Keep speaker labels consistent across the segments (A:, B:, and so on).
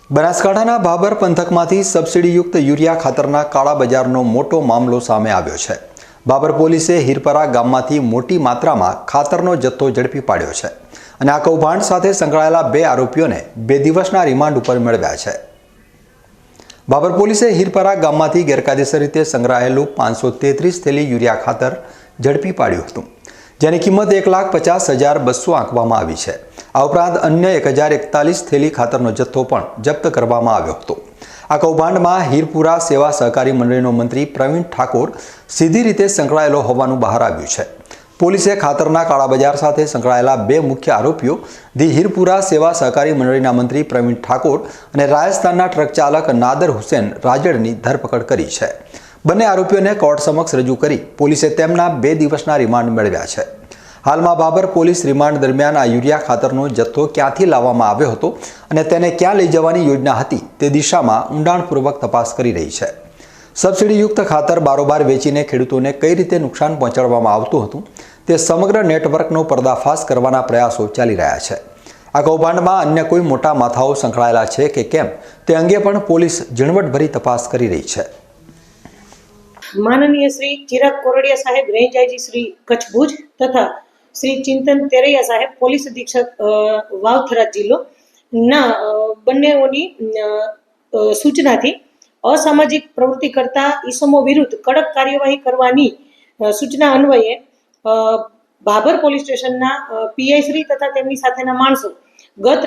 A: બનાસકાંઠાના ભાભર પંથકમાંથી સબસિડીયુક્ત યુરિયા ખાતરના કાળા બજારનો મોટો મામલો સામે આવ્યો છે। ભાભર પોલીસે હીરપરા ગામમાંથી મોટી માત્રામાં ખાતરનો જથ્થો ઝડપી પાડ્યો છે અને આ કૌભાંડ સાથે સંકળાયેલા 2 આરોપીઓને 2 દિવસના રિમાન્ડ ઉપર મેળવ્યા છે। ભાભર પોલીસે હીરપરા ગામમાંથી ગેરકાયદેસર રીતે સંગ્રહાયેલું 533 થેલી યુરિયા ખાતર ઝડપી પાડ્યું હતું, જેની કિંમત 1,50,200 આંકવામાં આવી છે। આ ઉપરાંત અન્ય 1,041 થેલી ખાતરનો જથ્થો પણ જપ્ત કરવામાં આવ્યો હતો। આ કૌભાંડમાં હીરપુરા સેવા સહકારી મંડળીનો મંત્રી પ્રવીણ ઠાકોર સીધી રીતે સંકળાયેલો હોવાનું બહાર આવ્યું છે। પોલીસે ખાતરના કાળા બજાર સાથે સંકળાયેલા 2 મુખ્ય આરોપીઓ ધી હીરપુરા સેવા સહકારી મંડળીના મંત્રી પ્રવીણ ઠાકોર અને રાજસ્થાનના ટ્રક ચાલક નાદર હુસેન રાજડની ધરપકડ કરી છે। બંને આરોપીઓને કોર્ટ સમક્ષ રજૂ કરી પોલીસે તેમના 2 દિવસના રિમાન્ડ મેળવ્યા છે। હાલમાં ભાભર પોલીસ રિમાન્ડ દરમિયાન આ યુરિયા ખાતરનો જથ્થો ક્યાંથી લાવવામાં આવ્યો હતો અને તેને ક્યાં લઈ જવાની યોજના હતી તે દિશામાં ઊંડાણપૂર્વક તપાસ કરી રહી છે। સબસિડીયુક્ત ખાતર બારોબાર વેચીને ખેડૂતોને કઈ રીતે નુકસાન પહોંચાડવામાં આવતું હતું તે સમગ્ર નેટવર્કનો પર્દાફાશ કરવાના પ્રયાસો ચાલી રહ્યા છે। આ કૌભાંડમાં અન્ય કોઈ મોટા માથાઓ સંકળાયેલા છે કે કેમ તે અંગે પણ પોલીસ ઝીણવટભરી તપાસ કરી રહી છે।
B: माननीय श्री चिराग कोरडिया साहेब रेंज आईजी श्री कच्छ भुज तथा श्री चिंतन तेरैया साहेब पोलीस अधीक्षक वावथरा जिल्लो ना बन्नेओनी सूचनाथी असामाजिक प्रवृत्ति करता ईसमो विरुद्ध कड़क कार्यवाही करवानी सूचना अन्वये भाभर पोलीस स्टेशनना पीआई श्री तथा तेमनी साथेना माणसो गत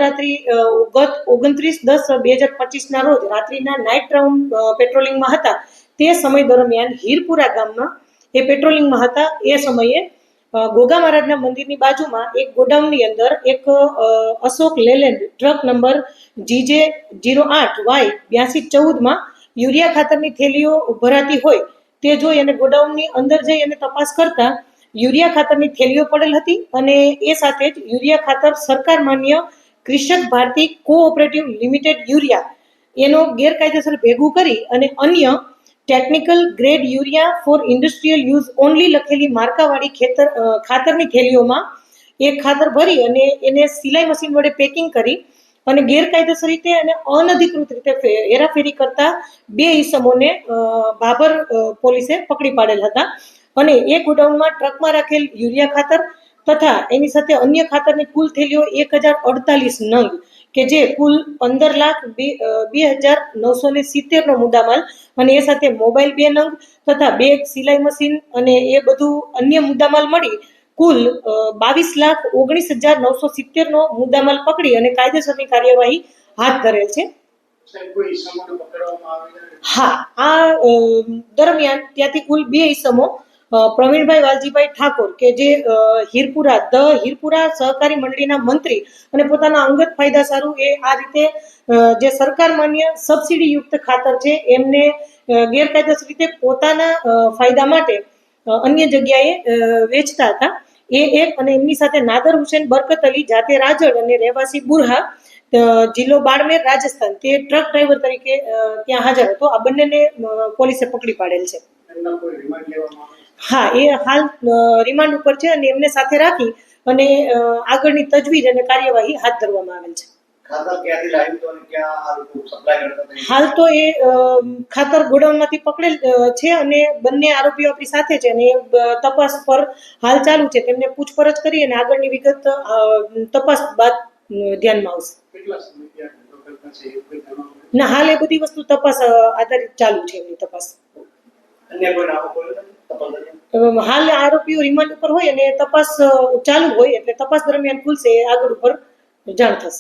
B: 29/10/2025 ના રોજ રાત્રિના નાઇટ રાઉન્ડ પેટ્રોલિંગમાં હતા। તે સમય દરમિયાન હીરપુરા ગામમાં એ પેટ્રોલિંગમાં હતા। એ સમયે ગોગા મહારાજના મંદિરની બાજુમાં એક ગોડાઉનની અંદર એક Ashok Layland truck number GJ08Y8214 માં યુરિયા ખાતરની થેલીઓ ભરાતી હોય તે જોઈ અને ગોડાઉનની અંદર જઈ અને તપાસ કરતા યુરિયા ખાતરની થેલીઓ પડેલ હતી અને એ સાથે જ યુરિયા ખાતર સરકાર માન્ય કૃષક ભારતી કોઓપરેટિવ લિમિટેડ યુરિયા એનો ગેરકાયદેસર ભેગું કરી અને અન્ય technical grade urea four industrial use only લખેલી માર્કાવાળી ખાતરની થેલીઓમાં એક ખાતર ભરી અને એને સિલાઈ મશીન વડે પેકિંગ કરી અને ગેરકાયદેસર રીતે અને અનધિકૃત રીતે હેરાફેરી કરતા 2 ઈસમોને ભાભર પોલીસે પકડી પાડેલ હતા અને એ ગોડાઉનમાં ટ્રકમાં રાખેલ યુરિયા ખાતર તથા એની સાથે અન્ય ખાતરની કુલ થેલીઓ 1,048 નંગ કે જે કુલ 15,02,970 નો મુદ્દામાલ અને એ સાથે મોબાઈલ 2 નંગ તથા 2 સિલાઈ મશીન અને એ બધું અન્ય મુદ્દામાલ મળી કુલ 22,19,970 નો મુદ્દામાલ પકડી અને કાયદેસરની કાર્યવાહી હાથ ધરેલ છે। હા, આ દરમિયાન ત્યાંથી કુલ 2 ઈસમો પ્રવીણભાઈ વાલજીભાઈ ઠાકોર કે જે હીરપુરા સહકારી મંડળીના મંત્રી અને પોતાના અંગત ફાયદા સારું એ આ રીતે જે સરકાર માન્ય સબસિડીયુક્ત ખાતર છે એમને ગેરકાયદેસર રીતે પોતાના ફાયદા માટે અન્ય જગ્યાએ વેચતા હતા। એ એક અને એમની સાથે નાદર હુસેન બરકત અલી જાતે રાજડ અને રહેવાસી બુરહા જિલ્લો બાડમેર રાજસ્થાન તે ટ્રક ડ્રાઈવર તરીકે ત્યાં હાજર હતો। આ બંનેને પોલીસે પકડી પાડેલ છે। હા, એ હાલ રિમાન્ડ ઉપર છે અને એમને સાથે રાખી અને આગળની તજવીજ અને કાર્યવાહી હાથ ધરવામાં આવેલ છે। હાલ તો એ ખાતર ગોડાઉનમાંથી પકડેલ છે અને બંને આરોપીઓ આપણી સાથે છે અને તપાસ પર હાલ ચાલુ છે। તેમને પૂછપરછ કરી અને આગળની વિગત તપાસ બાદ ધ્યાનમાં આવશે। ના, હાલ એ બધી વસ્તુ તપાસ આધારિત ચાલુ છે એમની તપાસ। હાલ આરોપીઓ રિમાન્ડ ઉપર હોય અને તપાસ ચાલુ હોય એટલે તપાસ દરમિયાન ખુલશે, આગળ ઉપર જાણ થશે।